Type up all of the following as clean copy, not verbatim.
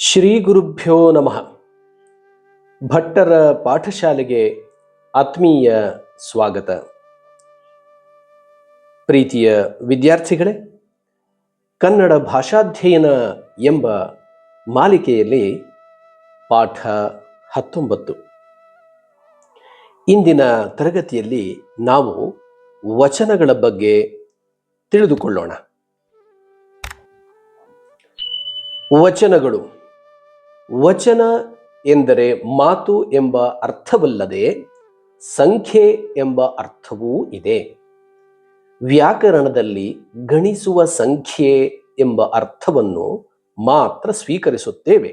ಶ್ರೀ ಗುರುಭ್ಯೋ ನಮಃ. ಭಟ್ಟರ ಪಾಠಶಾಲೆಗೆ ಆತ್ಮೀಯ ಸ್ವಾಗತ. ಪ್ರೀತಿಯ ವಿದ್ಯಾರ್ಥಿಗಳೇ, ಕನ್ನಡ ಭಾಷಾಧ್ಯಯನ ಎಂಬ ಮಾಲಿಕೆಯಲ್ಲಿ ಪಾಠ 19. ಇಂದಿನ ತರಗತಿಯಲ್ಲಿ ನಾವು ವಚನಗಳ ಬಗ್ಗೆ ತಿಳಿದುಕೊಳ್ಳೋಣ. ವಚನಗಳು. ವಚನ ಎಂದರೆ ಮಾತು ಎಂಬ ಅರ್ಥವಲ್ಲದೆ ಸಂಖ್ಯೆ ಎಂಬ ಅರ್ಥವೂ ಇದೆ. ವ್ಯಾಕರಣದಲ್ಲಿ ಗಣಿಸುವ ಸಂಖ್ಯೆ ಎಂಬ ಅರ್ಥವನ್ನು ಮಾತ್ರ ಸ್ವೀಕರಿಸುತ್ತೇವೆ.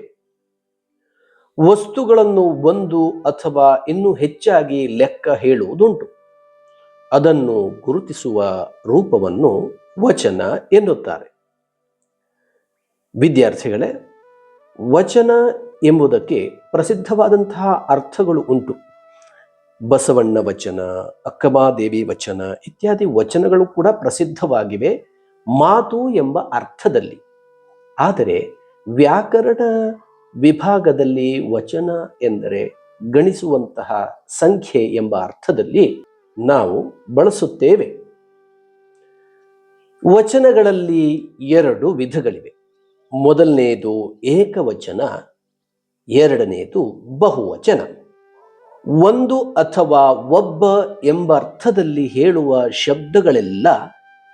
ವಸ್ತುಗಳನ್ನು ಒಂದು ಅಥವಾ ಇನ್ನೂ ಹೆಚ್ಚಾಗಿ ಲೆಕ್ಕ ಹೇಳುವುದುಂಟು. ಅದನ್ನು ಗುರುತಿಸುವ ರೂಪವನ್ನು ವಚನ ಎನ್ನುತ್ತಾರೆ. ವಿದ್ಯಾರ್ಥಿಗಳೇ, ವಚನ ಎಂಬುದಕ್ಕೆ ಪ್ರಸಿದ್ಧವಾದಂತಹ ಅರ್ಥಗಳು ಉಂಟು. ಬಸವಣ್ಣ ವಚನ, ಅಕ್ಕಮಹಾದೇವಿ ವಚನ ಇತ್ಯಾದಿ ವಚನಗಳು ಕೂಡ ಪ್ರಸಿದ್ಧವಾಗಿವೆ ಮಾತು ಎಂಬ ಅರ್ಥದಲ್ಲಿ. ಆದರೆ ವ್ಯಾಕರಣ ವಿಭಾಗದಲ್ಲಿ ವಚನ ಎಂದರೆ ಗಣಿಸುವಂತಹ ಸಂಖ್ಯೆ ಎಂಬ ಅರ್ಥದಲ್ಲಿ ನಾವು ಬಳಸುತ್ತೇವೆ. ವಚನಗಳಲ್ಲಿ 2 ವಿಧಗಳಿವೆ. ಮೊದಲನೆಯದು ಏಕವಚನ, ಎರಡನೆಯದು ಬಹುವಚನ. ಒಂದು ಅಥವಾ ಒಬ್ಬ ಎಂಬ ಅರ್ಥದಲ್ಲಿ ಹೇಳುವ ಶಬ್ದಗಳೆಲ್ಲ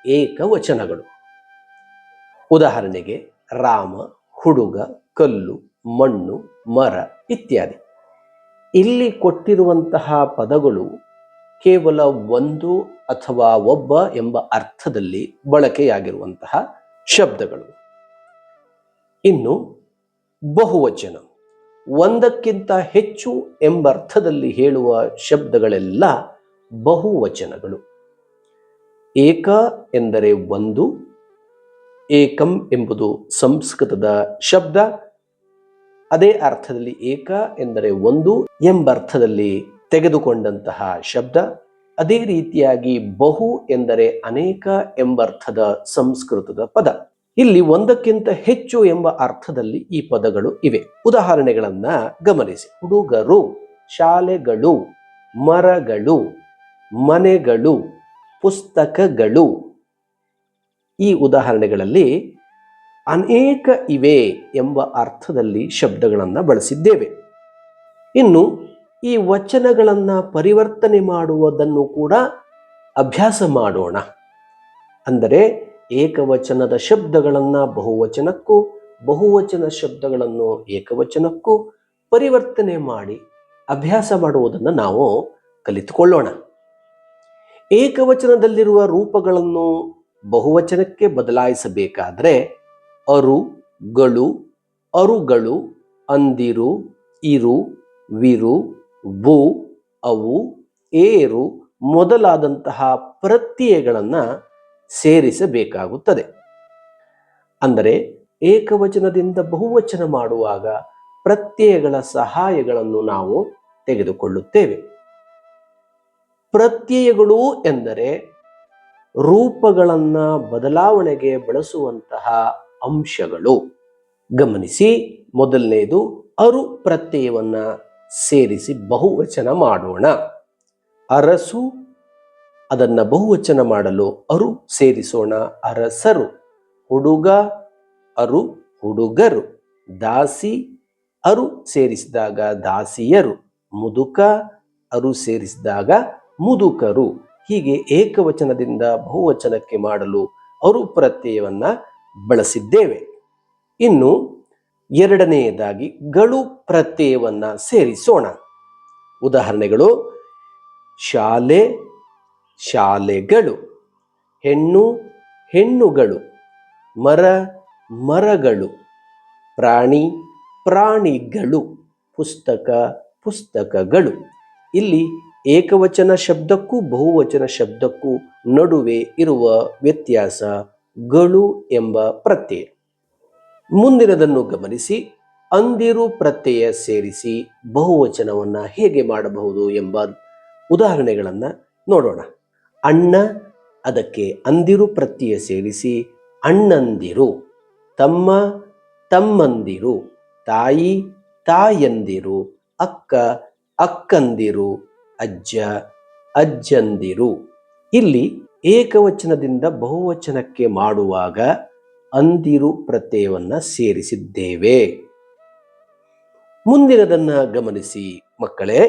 ಏಕವಚನಗಳು. ಉದಾಹರಣೆಗೆ ರಾಮ, ಹುಡುಗ, ಕಲ್ಲು, ಮಣ್ಣು, ಮರ ಇತ್ಯಾದಿ. ಇಲ್ಲಿ ಕೊಟ್ಟಿರುವಂತಹ ಪದಗಳು ಕೇವಲ ಒಂದು ಅಥವಾ ಒಬ್ಬ ಎಂಬ ಅರ್ಥದಲ್ಲಿ ಬಳಕೆಯಾಗಿರುವಂತಹ ಶಬ್ದಗಳು. ಇನ್ನು ಬಹುವಚನ, ಒಂದಕ್ಕಿಂತ ಹೆಚ್ಚು ಎಂಬರ್ಥದಲ್ಲಿ ಹೇಳುವ ಶಬ್ದಗಳೆಲ್ಲ ಬಹುವಚನಗಳು. ಏಕ ಎಂದರೆ ಒಂದು. ಏಕಂ ಎಂಬುದು ಸಂಸ್ಕೃತದ ಶಬ್ದ. ಅದೇ ಅರ್ಥದಲ್ಲಿ ಏಕ ಎಂದರೆ ಒಂದು ಎಂಬರ್ಥದಲ್ಲಿ ತೆಗೆದುಕೊಂಡಂತಹ ಶಬ್ದ. ಅದೇ ರೀತಿಯಾಗಿ ಬಹು ಎಂದರೆ ಅನೇಕ ಎಂಬರ್ಥದ ಸಂಸ್ಕೃತದ ಪದ. ಇಲ್ಲಿ ಒಂದಕ್ಕಿಂತ ಹೆಚ್ಚು ಎಂಬ ಅರ್ಥದಲ್ಲಿ ಈ ಪದಗಳು ಇವೆ. ಉದಾಹರಣೆಗಳನ್ನ ಗಮನಿಸಿ. ಹುಡುಗರು, ಶಾಲೆಗಳು, ಮರಗಳು, ಮನೆಗಳು, ಪುಸ್ತಕಗಳು. ಈ ಉದಾಹರಣೆಗಳಲ್ಲಿ ಅನೇಕ ಇವೆ ಎಂಬ ಅರ್ಥದಲ್ಲಿ ಶಬ್ದಗಳನ್ನು ಬಳಸಿದ್ದೇವೆ. ಇನ್ನು ಈ ವಚನಗಳನ್ನ ಪರಿವರ್ತನೆ ಮಾಡುವುದನ್ನು ಕೂಡ ಅಭ್ಯಾಸ ಮಾಡೋಣ. ಅಂದರೆ ಏಕವಚನದ ಶಬ್ದಗಳನ್ನು ಬಹುವಚನಕ್ಕೂ, ಬಹುವಚನ ಶಬ್ದಗಳನ್ನು ಏಕವಚನಕ್ಕೂ ಪರಿವರ್ತನೆ ಮಾಡಿ ಅಭ್ಯಾಸ ಮಾಡುವುದನ್ನು ನಾವು ಕಲಿತುಕೊಳ್ಳೋಣ. ಏಕವಚನದಲ್ಲಿರುವ ರೂಪಗಳನ್ನು ಬಹುವಚನಕ್ಕೆ ಬದಲಾಯಿಸಬೇಕಾದ್ರೆ ಅರು, ಗಳು, ಅರುಗಳು, ಅಂದಿರು, ಇರು, ವಿರು, ವು, ಅವು, ಏರು ಮೊದಲಾದಂತಹ ಪ್ರತ್ಯಯಗಳನ್ನು ಸೇರಿಸಬೇಕಾಗುತ್ತದೆ. ಅಂದರೆ ಏಕವಚನದಿಂದ ಬಹುವಚನ ಮಾಡುವಾಗ ಪ್ರತ್ಯಯಗಳ ಸಹಾಯಗಳನ್ನು ನಾವು ತೆಗೆದುಕೊಳ್ಳುತ್ತೇವೆ. ಪ್ರತ್ಯಯಗಳು ಎಂದರೆ ರೂಪಗಳನ್ನ ಬದಲಾವಣೆಗೆ ಬಳಸುವಂತಹ ಅಂಶಗಳು. ಗಮನಿಸಿ, ಮೊದಲನೆಯದು ಅರು ಪ್ರತ್ಯಯವನ್ನ ಸೇರಿಸಿ ಬಹುವಚನ ಮಾಡೋಣ. ಅರಸು, ಅದನ್ನ ಬಹುವಚನ ಮಾಡಲು ಅರು ಸೇರಿಸೋಣ, ಅರಸರು. ಹುಡುಗ, ಅರು, ಹುಡುಗರು. ದಾಸಿ, ಅರು ಸೇರಿಸಿದಾಗ ದಾಸಿಯರು. ಮುದುಕ, ಅರು ಸೇರಿಸಿದಾಗ ಮುದುಕರು. ಹೀಗೆ ಏಕವಚನದಿಂದ ಬಹುವಚನಕ್ಕೆ ಮಾಡಲು ಅರು ಪ್ರತ್ಯಯವನ್ನ ಬಳಸಿದ್ದೇವೆ. ಇನ್ನು ಎರಡನೆಯದಾಗಿ ಗಳು ಪ್ರತ್ಯಯವನ್ನ ಸೇರಿಸೋಣ. ಉದಾಹರಣೆಗಳು: ಶಾಲೆ, ಶಾಲೆಗಳು. ಹೆಣ್ಣು, ಹೆಣ್ಣುಗಳು. ಮರ, ಮರಗಳು. ಪ್ರಾಣಿ, ಪ್ರಾಣಿಗಳು. ಪುಸ್ತಕ, ಪುಸ್ತಕಗಳು. ಇಲ್ಲಿ ಏಕವಚನ ಶಬ್ದಕ್ಕೂ ಬಹುವಚನ ಶಬ್ದಕ್ಕೂ ನಡುವೆ ಇರುವ ವ್ಯತ್ಯಾಸ ಗಳು ಎಂಬ ಪ್ರತ್ಯಯ. ಮುಂದಿನದನ್ನು ಗಮನಿಸಿ. ಅಂದಿರು ಪ್ರತ್ಯಯ ಸೇರಿಸಿ ಬಹುವಚನವನ್ನ ಹೇಗೆ ಮಾಡಬಹುದು ಎಂಬ ಉದಾಹರಣೆಗಳನ್ನು ನೋಡೋಣ. ಅಣ್ಣ, ಅದಕ್ಕೆ ಅಂದಿರು ಪ್ರತ್ಯಯ ಸೇರಿಸಿ ಅಣ್ಣಂದಿರು. ತಮ್ಮ, ತಮ್ಮಂದಿರು. ತಾಯಿ ತಾಯಂದಿರು, ಅಕ್ಕ ಅಕ್ಕಂದಿರು, ಅಜ್ಜ ಅಜ್ಜಂದಿರು. ಇಲ್ಲಿ ಏಕವಚನದಿಂದ ಬಹುವಚನಕ್ಕೆ ಮಾಡುವಾಗ ಅಂದಿರು ಪ್ರತ್ಯಯವನ್ನ ಸೇರಿಸಿದ್ದೇವೆ. ಮುಂದಿನದನ್ನ ಗಮನಿಸಿ ಮಕ್ಕಳೇ.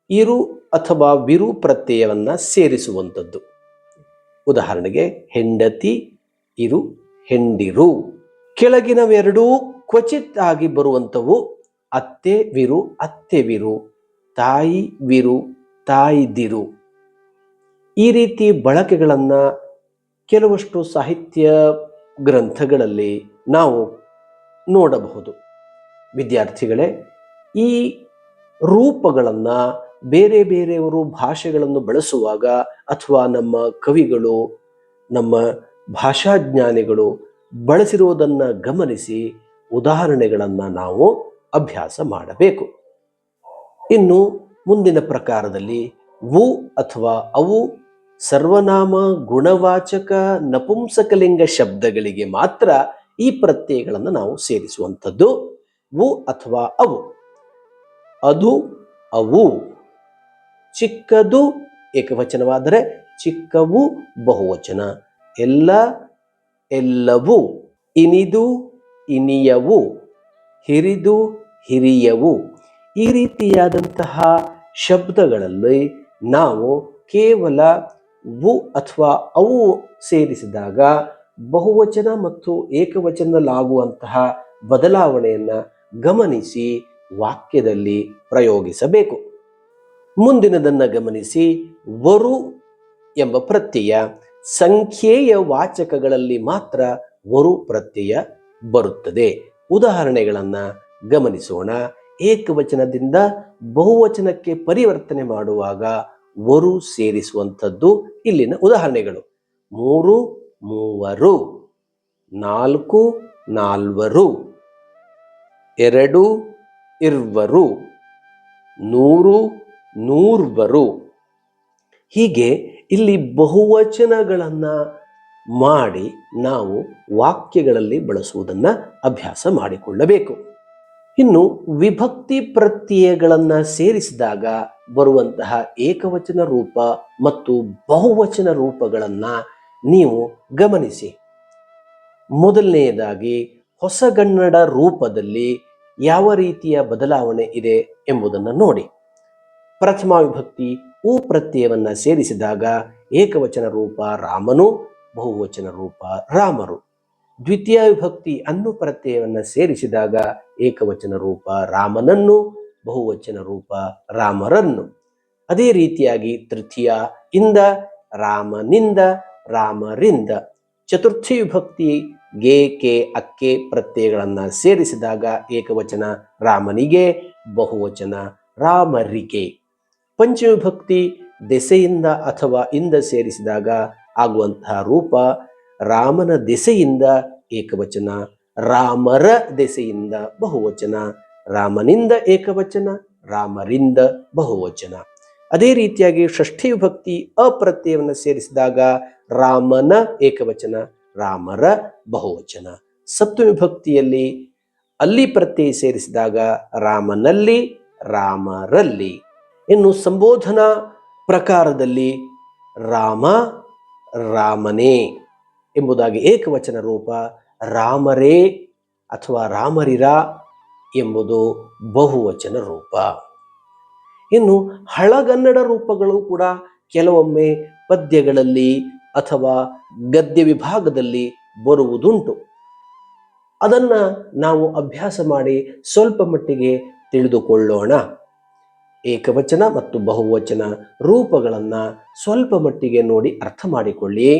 ಇರು ಅಥವಾ ವಿರು ಪ್ರತ್ಯಯವನ್ನ ಸೇರಿಸುವಂಥದ್ದು. ಉದಾಹರಣೆಗೆ ಹೆಂಡತಿ ಇರು, ಹೆಂಡಿರು. ಕೆಳಗಿನವೆರಡೂ ಕ್ವಚಿತ್ ಆಗಿ ಬರುವಂಥವು ಅತ್ತೆ ವಿರು, ಅತ್ತೆವಿರು, ತಾಯಿ ವಿರು, ತಾಯಿದಿರು. ಈ ರೀತಿ ಬಳಕೆಗಳನ್ನ ಕೆಲವಷ್ಟು ಸಾಹಿತ್ಯ ಗ್ರಂಥಗಳಲ್ಲಿ ನಾವು ನೋಡಬಹುದು. ವಿದ್ಯಾರ್ಥಿಗಳೇ, ಈ ರೂಪಗಳನ್ನು ಬೇರೆ ಬೇರೆಯವರು ಭಾಷೆಗಳನ್ನು ಬಳಸುವಾಗ ಅಥವಾ ನಮ್ಮ ಕವಿಗಳು, ನಮ್ಮ ಭಾಷಾಜ್ಞಾನಿಗಳು ಬಳಸಿರುವುದನ್ನು ಗಮನಿಸಿ ಉದಾಹರಣೆಗಳನ್ನು ನಾವು ಅಭ್ಯಾಸ ಮಾಡಬೇಕು. ಇನ್ನು ಮುಂದಿನ ಪ್ರಕಾರದಲ್ಲಿ ವು ಅಥವಾ ಅವು ಸರ್ವನಾಮ, ಗುಣವಾಚಕ, ನಪುಂಸಕಲಿಂಗ ಶಬ್ದಗಳಿಗೆ ಮಾತ್ರ ಈ ಪ್ರತ್ಯಯಗಳನ್ನು ನಾವು ಸೇರಿಸುವಂಥದ್ದು. ವು ಅಥವಾ ಅವು. ಅದು ಅವು. ಚಿಕ್ಕದು ಏಕವಚನವಾದರೆ ಚಿಕ್ಕವು ಬಹುವಚನ. ಎಲ್ಲ ಎಲ್ಲವೂ. ಇನಿದು ಇನಿಯವು. ಹಿರಿದು ಹಿರಿಯವು. ಈ ರೀತಿಯಾದಂತಹ ಶಬ್ದಗಳಲ್ಲಿ ನಾವು ಕೇವಲ ವು ಅಥವಾ ಅವು ಸೇರಿಸಿದಾಗ ಬಹುವಚನ ಮತ್ತು ಏಕವಚನದಲ್ಲಾಗುವಂತಹ ಬದಲಾವಣೆಯನ್ನು ಗಮನಿಸಿ ವಾಕ್ಯದಲ್ಲಿ ಪ್ರಯೋಗಿಸಬೇಕು. ಮುಂದಿನದನ್ನು ಗಮನಿಸಿ. ವರು ಎಂಬ ಪ್ರತ್ಯಯ ಸಂಖ್ಯೆಯ ವಾಚಕಗಳಲ್ಲಿ ಮಾತ್ರ ವರು ಪ್ರತ್ಯಯ ಬರುತ್ತದೆ. ಉದಾಹರಣೆಗಳನ್ನು ಗಮನಿಸೋಣ. ಏಕವಚನದಿಂದ ಬಹುವಚನಕ್ಕೆ ಪರಿವರ್ತನೆ ಮಾಡುವಾಗ ವರು ಸೇರಿಸುವಂಥದ್ದು ಇಲ್ಲಿನ ಉದಾಹರಣೆಗಳು. 3 ಮೂವರು, 4 ನಾಲ್ವರು, 2 ಇರ್ವರು, 100 ನೂರ್ವರು. ಹೀಗೆ ಇಲ್ಲಿ ಬಹುವಚನಗಳನ್ನು ಮಾಡಿ ನಾವು ವಾಕ್ಯಗಳಲ್ಲಿ ಬಳಸುವುದನ್ನು ಅಭ್ಯಾಸ ಮಾಡಿಕೊಳ್ಳಬೇಕು. ಇನ್ನು ವಿಭಕ್ತಿ ಪ್ರತ್ಯಯಗಳನ್ನು ಸೇರಿಸಿದಾಗ ಬರುವಂತಹ ಏಕವಚನ ರೂಪ ಮತ್ತು ಬಹುವಚನ ರೂಪಗಳನ್ನು ನೀವು ಗಮನಿಸಿ. ಮೊದಲನೆಯದಾಗಿ ಹೊಸಗನ್ನಡ ರೂಪದಲ್ಲಿ ಯಾವ ರೀತಿಯ ಬದಲಾವಣೆ ಇದೆ ಎಂಬುದನ್ನು ನೋಡಿ. ಪ್ರಥಮ ವಿಭಕ್ತಿ ಉ ಪ್ರತ್ಯಯವನ್ನು ಸೇರಿಸಿದಾಗ ಏಕವಚನ ರೂಪ ರಾಮನು, ಬಹುವಚನ ರೂಪ ರಾಮರು. ದ್ವಿತೀಯ ವಿಭಕ್ತಿ ಅನ್ನು ಪ್ರತ್ಯಯವನ್ನು ಸೇರಿಸಿದಾಗ ಏಕವಚನ ರೂಪ ರಾಮನನ್ನು, ಬಹುವಚನ ರೂಪ ರಾಮರನ್ನು. ಅದೇ ರೀತಿಯಾಗಿ ತೃತೀಯ ಇಂದ ರಾಮನಿಂದ, ರಾಮರಿಂದ. ಚತುರ್ಥಿ ವಿಭಕ್ತಿ ಗೆ, ಕೆ, ಅಕ್ಕೆ ಪ್ರತ್ಯಯಗಳನ್ನು ಸೇರಿಸಿದಾಗ ಏಕವಚನ ರಾಮನಿಗೆ, ಬಹುವಚನ ರಾಮರಿಗೆ. ಪಂಚವಿಭಕ್ತಿ ದೆಸೆಯಿಂದ ಅಥವಾ ಇಂದ ಸೇರಿಸಿದಾಗ ಆಗುವಂತಹ ರೂಪ ರಾಮನ ದೆಸೆಯಿಂದ ಏಕವಚನ, ರಾಮರ ದೆಸೆಯಿಂದ ಬಹುವಚನ, ರಾಮನಿಂದ ಏಕವಚನ, ರಾಮರಿಂದ ಬಹುವಚನ. ಅದೇ ರೀತಿಯಾಗಿ ಷಷ್ಠಿ ವಿಭಕ್ತಿ ಅಪ್ರತ್ಯಯವನ್ನು ಸೇರಿಸಿದಾಗ ರಾಮನ ಏಕವಚನ, ರಾಮರ ಬಹುವಚನ. ಸಪ್ತಮಿ ವಿಭಕ್ತಿಯಲ್ಲಿ ಅಲ್ಲಿ ಪ್ರತ್ಯಯ ಸೇರಿಸಿದಾಗ ರಾಮನಲ್ಲಿ, ರಾಮರಲ್ಲಿ. ಇನ್ನು ಸಂಬೋಧನಾ ಪ್ರಕಾರದಲ್ಲಿ ರಾಮ, ರಾಮನೇ ಎಂಬುದಾಗಿ ಏಕವಚನ ರೂಪ, ರಾಮರೇ ಅಥವಾ ರಾಮರಿರ ಎಂಬುದು ಬಹುವಚನ ರೂಪ. ಇನ್ನು ಹಳಗನ್ನಡ ರೂಪಗಳು ಕೂಡ ಕೆಲವೊಮ್ಮೆ ಪದ್ಯಗಳಲ್ಲಿ ಅಥವಾ ಗದ್ಯ ವಿಭಾಗದಲ್ಲಿ ಬರುವುದುಂಟು. ಅದನ್ನು ನಾವು ಅಭ್ಯಾಸ ಮಾಡಿ ಸ್ವಲ್ಪ ಮಟ್ಟಿಗೆ ತಿಳಿದುಕೊಳ್ಳೋಣ. ಏಕವಚನ ಮತ್ತು ಬಹುವಚನ ರೂಪಗಳನ್ನು ಸ್ವಲ್ಪ ಮಟ್ಟಿಗೆ ನೋಡಿ ಅರ್ಥ ಮಾಡಿಕೊಳ್ಳಿ.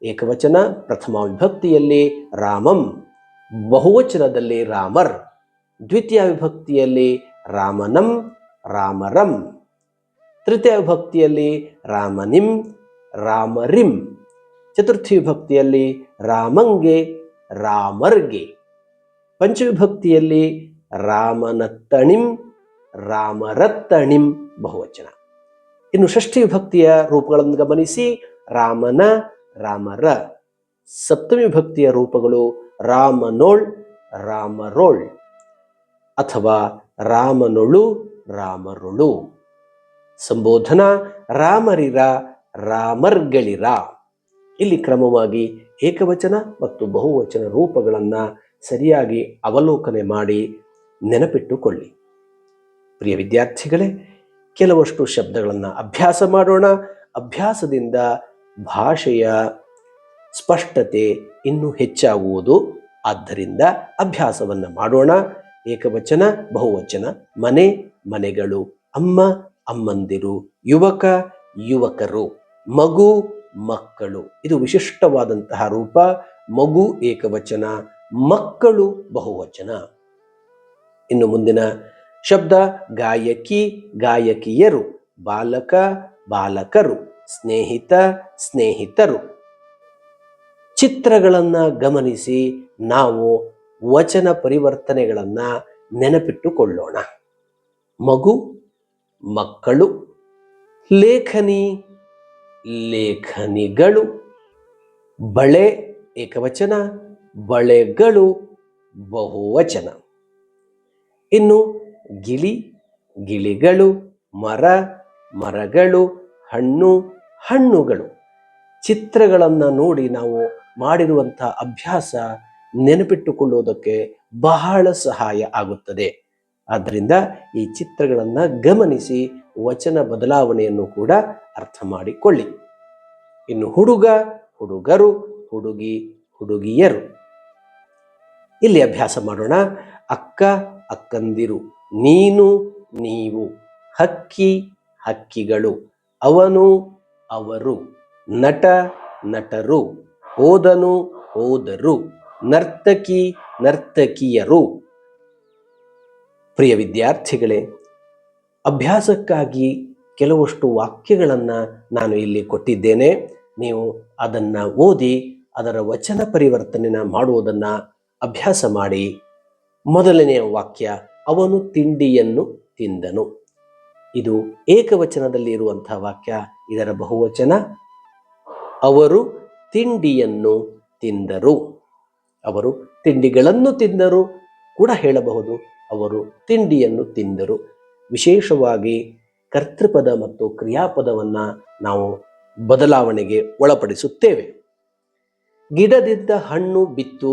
ಏಕವಚನ ಪ್ರಥಮ ವಿಭಕ್ತಿಯಲ್ಲಿ ರಾಮಂ, ಬಹುವಚನದಲ್ಲಿ ರಾಮರ್. ದ್ವಿತೀಯ ವಿಭಕ್ತಿಯಲ್ಲಿ ರಾಮನಂ, ರಾಮರಂ. ತೃತೀಯ ವಿಭಕ್ತಿಯಲ್ಲಿ ರಾಮನಿಂ, ರಾಮರಿಂ. ಚತುರ್ಥಿ ವಿಭಕ್ತಿಯಲ್ಲಿ ರಾಮಂಗೆ, ರಾಮರ್ಗೆ. ಪಂಚವಿಭಕ್ತಿಯಲ್ಲಿ ರಾಮನತ್ತಣಿಂ, ರಾಮರತ್ತಣಿಂ ಬಹುವಚನ. ಇನ್ನು ಷಷ್ಠಿ ವಿಭಕ್ತಿಯ ರೂಪಗಳನ್ನು ಗಮನಿಸಿ. ರಾಮನ, ರಾಮರ. ಸಪ್ತಮಿ ವಿಭಕ್ತಿಯ ರೂಪಗಳು ರಾಮನೋಳ್, ರಾಮರೋಳ್. ಅಥವಾ ರಾಮನೊಳು ರಾಮರುಳು. ಸಂಬೋಧನಾ ರಾಮರಿರ ರಾಮರ್ಗಳಿರ. ಇಲ್ಲಿ ಕ್ರಮವಾಗಿ ಏಕವಚನ ಮತ್ತು ಬಹುವಚನ ರೂಪಗಳನ್ನು ಸರಿಯಾಗಿ ಅವಲೋಕನೆ ಮಾಡಿ ನೆನಪಿಟ್ಟುಕೊಳ್ಳಿ. ಪ್ರಿಯ ವಿದ್ಯಾರ್ಥಿಗಳೇ, ಕೆಲವಷ್ಟು ಶಬ್ದಗಳನ್ನು ಅಭ್ಯಾಸ ಮಾಡೋಣ. ಅಭ್ಯಾಸದಿಂದ ಭಾಷೆಯ ಸ್ಪಷ್ಟತೆ ಇನ್ನೂ ಹೆಚ್ಚಾಗುವುದು. ಆದ್ದರಿಂದ ಅಭ್ಯಾಸವನ್ನು ಮಾಡೋಣ. ಏಕವಚನ, ಬಹುವಚನ: ಮನೆ, ಮನೆಗಳು; ಅಮ್ಮ, ಅಮ್ಮಂದಿರು; ಯುವಕ, ಯುವಕರು; ಮಗು, ಮಕ್ಕಳು. ಇದು ವಿಶಿಷ್ಟವಾದಂತಹ ರೂಪ. ಮಗು ಏಕವಚನ, ಮಕ್ಕಳು ಬಹುವಚನ. ಇನ್ನು ಮುಂದಿನ ಶಬ್ದ ಗಾಯಕಿ, ಗಾಯಕಿಯರು; ಬಾಲಕ, ಬಾಲಕರು; ಸ್ನೇಹಿತ, ಸ್ನೇಹಿತರು. ಚಿತ್ರಗಳನ್ನು ಗಮನಿಸಿ ನಾವು ವಚನ ಪರಿವರ್ತನೆಗಳನ್ನು ನೆನಪಿಟ್ಟುಕೊಳ್ಳೋಣ. ಮಗು, ಮಕ್ಕಳು; ಲೇಖನಿ, ಲೇಖನಿಗಳು; ಬಳೆ ಏಕವಚನ, ಬಳೆಗಳು ಬಹುವಚನ. ಇನ್ನು ಗಿಳಿ, ಗಿಳಿಗಳು; ಮರ, ಮರಗಳು; ಹಣ್ಣು, ಹಣ್ಣುಗಳು. ಚಿತ್ರಗಳನ್ನು ನೋಡಿ ನಾವು ಮಾಡಿರುವಂಥ ಅಭ್ಯಾಸ ನೆನಪಿಟ್ಟುಕೊಳ್ಳುವುದಕ್ಕೆ ಬಹಳ ಸಹಾಯ ಆಗುತ್ತದೆ. ಆದ್ದರಿಂದ ಈ ಚಿತ್ರಗಳನ್ನು ಗಮನಿಸಿ ವಚನ ಬದಲಾವಣೆಯನ್ನು ಕೂಡ ಅರ್ಥ ಮಾಡಿಕೊಳ್ಳಿ. ಇನ್ನು ಹುಡುಗ, ಹುಡುಗರು; ಹುಡುಗಿ, ಹುಡುಗಿಯರು. ಇಲ್ಲಿ ಅಭ್ಯಾಸ ಮಾಡೋಣ. ಅಕ್ಕ, ಅಕ್ಕಂದಿರು; ನೀನು, ನೀವು; ಹಕ್ಕಿ, ಹಕ್ಕಿಗಳು; ಅವನು, ಅವರು; ನಟ, ನಟರು; ಹೋದನು, ಹೋದರು; ನರ್ತಕಿ, ನರ್ತಕಿಯರು. ಪ್ರಿಯ ವಿದ್ಯಾರ್ಥಿಗಳೇ, ಅಭ್ಯಾಸಕ್ಕಾಗಿ ಕೆಲವಷ್ಟು ವಾಕ್ಯಗಳನ್ನು ನಾನು ಇಲ್ಲಿ ಕೊಟ್ಟಿದ್ದೇನೆ. ನೀವು ಅದನ್ನು ಓದಿ ಅದರ ವಚನ ಪರಿವರ್ತನೆಯನ್ನು ಮಾಡುವುದನ್ನು ಅಭ್ಯಾಸ ಮಾಡಿ. ಮೊದಲನೆಯ ವಾಕ್ಯ ಅವನು ತಿಂಡಿಯನ್ನು ತಿಂದನು. ಇದು ಏಕವಚನದಲ್ಲಿ ಇರುವಂತಹ ವಾಕ್ಯ. ಇದರ ಬಹುವಚನ ಅವರು ತಿಂಡಿಯನ್ನು ತಿಂದರು. ಅವರು ತಿಂಡಿಗಳನ್ನು ತಿಂದರು ಕೂಡ ಹೇಳಬಹುದು. ಅವರು ತಿಂಡಿಯನ್ನು ತಿಂದರು. ವಿಶೇಷವಾಗಿ ಕರ್ತೃಪದ ಮತ್ತು ಕ್ರಿಯಾಪದವನ್ನು ನಾವು ಬದಲಾವಣೆಗೆ ಒಳಪಡಿಸುತ್ತೇವೆ. ಗಿಡದಿಂದ ಹಣ್ಣು ಬಿತ್ತು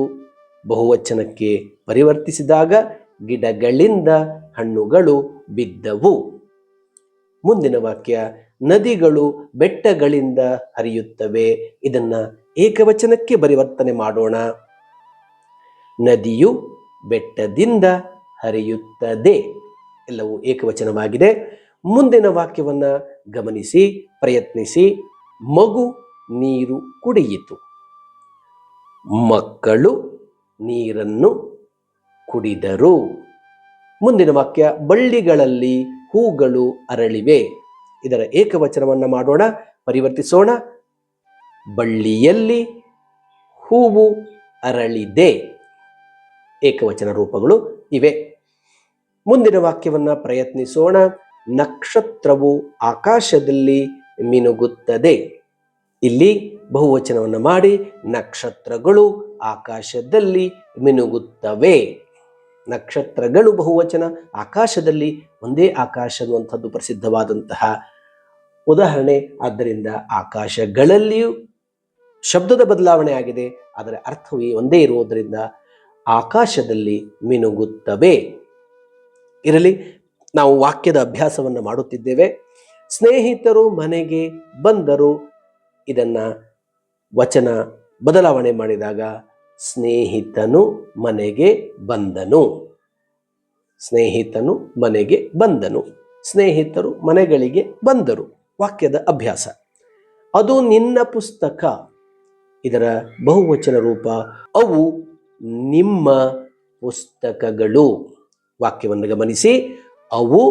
ಬಹುವಚನಕ್ಕೆ ಪರಿವರ್ತಿಸಿದಾಗ ಗಿಡಗಳಿಂದ ಹಣ್ಣುಗಳು ಬಿದ್ದವು. ಮುಂದಿನ ವಾಕ್ಯ ನದಿಗಳು ಬೆಟ್ಟಗಳಿಂದ ಹರಿಯುತ್ತವೆ. ಇದನ್ನು ಏಕವಚನಕ್ಕೆ ಪರಿವರ್ತನೆ ಮಾಡೋಣ. ನದಿಯು ಬೆಟ್ಟದಿಂದ ಹರಿಯುತ್ತದೆ. ಎಲ್ಲವೂ ಏಕವಚನವಾಗಿದೆ. ಮುಂದಿನ ವಾಕ್ಯವನ್ನು ಗಮನಿಸಿ, ಪ್ರಯತ್ನಿಸಿ. ಮಗು ನೀರು ಕುಡಿಯಿತು. ಮಕ್ಕಳು ನೀರನ್ನು ಕುಡಿದರು. ಮುಂದಿನ ವಾಕ್ಯ ಬಳ್ಳಿಗಳಲ್ಲಿ ಹೂಗಳು ಅರಳಿವೆ. ಇದರ ಏಕವಚನವನ್ನು ಮಾಡೋಣ, ಪರಿವರ್ತಿಸೋಣ. ಬಳ್ಳಿಯಲ್ಲಿ ಹೂವು ಅರಳಿದೆ. ಏಕವಚನ ರೂಪಗಳು ಇವೆ. ಮುಂದಿನ ವಾಕ್ಯವನ್ನು ಪ್ರಯತ್ನಿಸೋಣ. ನಕ್ಷತ್ರವು ಆಕಾಶದಲ್ಲಿ ಮಿನುಗುತ್ತದೆ. ಇಲ್ಲಿ ಬಹುವಚನವನ್ನು ಮಾಡಿ ನಕ್ಷತ್ರಗಳು ಆಕಾಶದಲ್ಲಿ ಮಿನುಗುತ್ತವೆ. ನಕ್ಷತ್ರಗಳು ಬಹುವಚನ, ಆಕಾಶದಲ್ಲಿ ಒಂದೇ ಆಕಾಶ ಅನ್ನುವಂಥದ್ದು ಪ್ರಸಿದ್ಧವಾದಂತಹ ಉದಾಹರಣೆ. ಆದ್ದರಿಂದ ಆಕಾಶಗಳಲ್ಲಿಯೂ ಶಬ್ದದ ಬದಲಾವಣೆ ಆಗಿದೆ, ಆದರೆ ಅರ್ಥವೇ ಒಂದೇ ಇರುವುದರಿಂದ ಆಕಾಶದಲ್ಲಿ ಮಿನುಗುತ್ತವೆ. ಇರಲಿ, ನಾವು ವಾಕ್ಯದ ಅಭ್ಯಾಸವನ್ನು ಮಾಡುತ್ತಿದ್ದೇವೆ. ಸ್ನೇಹಿತರು ಮನೆಗೆ ಬಂದರು. ಇದನ್ನು ವಚನ ಬದಲಾವಣೆ ಮಾಡಿದಾಗ ಸ್ನೇಹಿತನು ಮನೆಗೆ ಬಂದನು. ಸ್ನೇಹಿತನು ಮನೆಗೆ ಬಂದನು. ಸ್ನೇಹಿತರು ಮನೆಗಳಿಗೆ ಬಂದರು. ವಾಕ್ಯದ ಅಭ್ಯಾಸ. ಅದು ನಿನ್ನ ಪುಸ್ತಕ. ಇದರ ಬಹುವಚನ ರೂಪ ಅವು ನಿಮ್ಮ ಪುಸ್ತಕಗಳು. ವಾಕ್ಯವನ್ನು ಗಮನಿಸಿ, ಅವು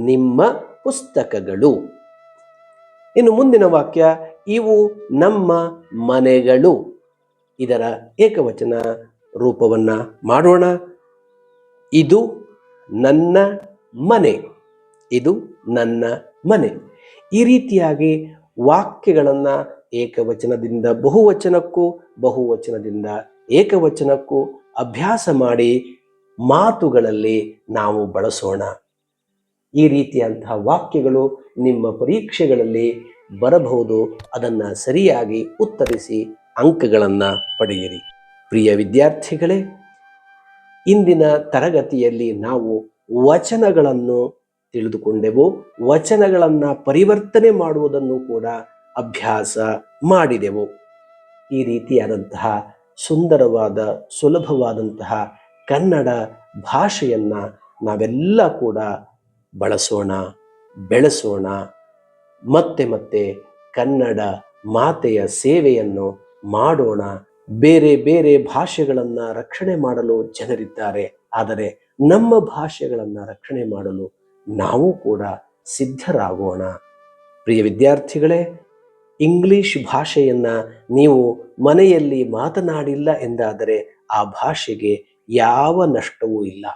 ನಿಮ್ಮ ಪುಸ್ತಕಗಳು. ಇನ್ನು ಮುಂದಿನ ವಾಕ್ಯ ಇವು ನಮ್ಮ ಮನೆಗಳು. ಇದರ ಏಕವಚನ ರೂಪವನ್ನು ಮಾಡೋಣ. ಇದು ನನ್ನ ಮನೆ. ಇದು ನನ್ನ ಮನೆ. ಈ ರೀತಿಯಾಗಿ ವಾಕ್ಯಗಳನ್ನು ಏಕವಚನದಿಂದ ಬಹುವಚನಕ್ಕೂ ಬಹುವಚನದಿಂದ ಏಕವಚನಕ್ಕೂ ಅಭ್ಯಾಸ ಮಾಡಿ ಮಾತುಗಳಲ್ಲಿ ನಾವು ಬಳಸೋಣ. ಈ ರೀತಿಯಂತಹ ವಾಕ್ಯಗಳು ನಿಮ್ಮ ಪರೀಕ್ಷೆಗಳಲ್ಲಿ ಬರಬಹುದು. ಅದನ್ನು ಸರಿಯಾಗಿ ಉತ್ತರಿಸಿ ಅಂಕಗಳನ್ನು ಪಡೆಯಿರಿ. ಪ್ರಿಯ ವಿದ್ಯಾರ್ಥಿಗಳೇ, ಇಂದಿನ ತರಗತಿಯಲ್ಲಿ ನಾವು ವಚನಗಳನ್ನು ತಿಳಿದುಕೊಂಡೆವು. ವಚನಗಳನ್ನು ಪರಿವರ್ತನೆ ಮಾಡುವುದನ್ನು ಕೂಡ ಅಭ್ಯಾಸ ಮಾಡಿದೆವು. ಈ ರೀತಿಯಾದಂತಹ ಸುಂದರವಾದ ಸುಲಭವಾದಂತಹ ಕನ್ನಡ ಭಾಷೆಯನ್ನು ನಾವೆಲ್ಲ ಕೂಡ ಬಳಸೋಣ, ಬೆಳೆಸೋಣ. ಮತ್ತೆ ಮತ್ತೆ ಕನ್ನಡ ಮಾತೆಯ ಸೇವೆಯನ್ನು ಮಾಡೋಣ. ಬೇರೆ ಬೇರೆ ಭಾಷೆಗಳನ್ನು ರಕ್ಷಣೆ ಮಾಡಲು ಜನರಿದ್ದಾರೆ, ಆದರೆ ನಮ್ಮ ಭಾಷೆಗಳನ್ನು ರಕ್ಷಣೆ ಮಾಡಲು ನಾವು ಕೂಡ ಸಿದ್ಧರಾಗೋಣ. ಪ್ರಿಯ ವಿದ್ಯಾರ್ಥಿಗಳೇ, ಇಂಗ್ಲಿಷ್ ಭಾಷೆಯನ್ನು ನೀವು ಮನೆಯಲ್ಲಿ ಮಾತನಾಡಿಲ್ಲ ಎಂದಾದರೆ ಆ ಭಾಷೆಗೆ ಯಾವ ನಷ್ಟವೂ ಇಲ್ಲ.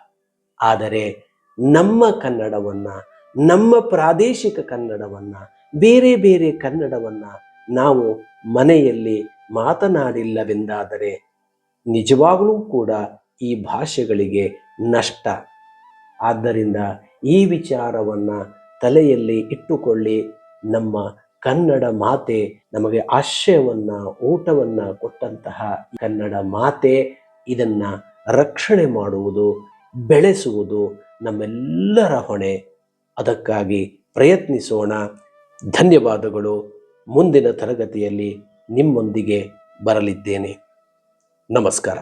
ಆದರೆ ನಮ್ಮ ಕನ್ನಡವನ್ನು, ನಮ್ಮ ಪ್ರಾದೇಶಿಕ ಕನ್ನಡವನ್ನು, ಬೇರೆ ಬೇರೆ ಕನ್ನಡವನ್ನು ನಾವು ಮನೆಯಲ್ಲಿ ಮಾತನಾಡಿಲ್ಲವೆಂದಾದರೆ ನಿಜವಾಗಲೂ ಕೂಡ ಈ ಭಾಷೆಗಳಿಗೆ ನಷ್ಟ. ಆದ್ದರಿಂದ ಈ ವಿಚಾರವನ್ನು ತಲೆಯಲ್ಲಿ ಇಟ್ಟುಕೊಳ್ಳಿ. ನಮ್ಮ ಕನ್ನಡ ಮಾತೆ ನಮಗೆ ಆಶ್ರಯವನ್ನು, ಊಟವನ್ನು ಕೊಟ್ಟಂತಹ ಕನ್ನಡ ಮಾತೆ, ಇದನ್ನು ರಕ್ಷಣೆ ಮಾಡುವುದು, ಬೆಳೆಸುವುದು ನಮ್ಮೆಲ್ಲರ ಹೊಣೆ. ಅದಕ್ಕಾಗಿ ಪ್ರಯತ್ನಿಸೋಣ. ಧನ್ಯವಾದಗಳು. ಮುಂದಿನ ತರಗತಿಯಲ್ಲಿ ನಿಮ್ಮೊಂದಿಗೆ ಬರಲಿದ್ದೇನೆ. ನಮಸ್ಕಾರ.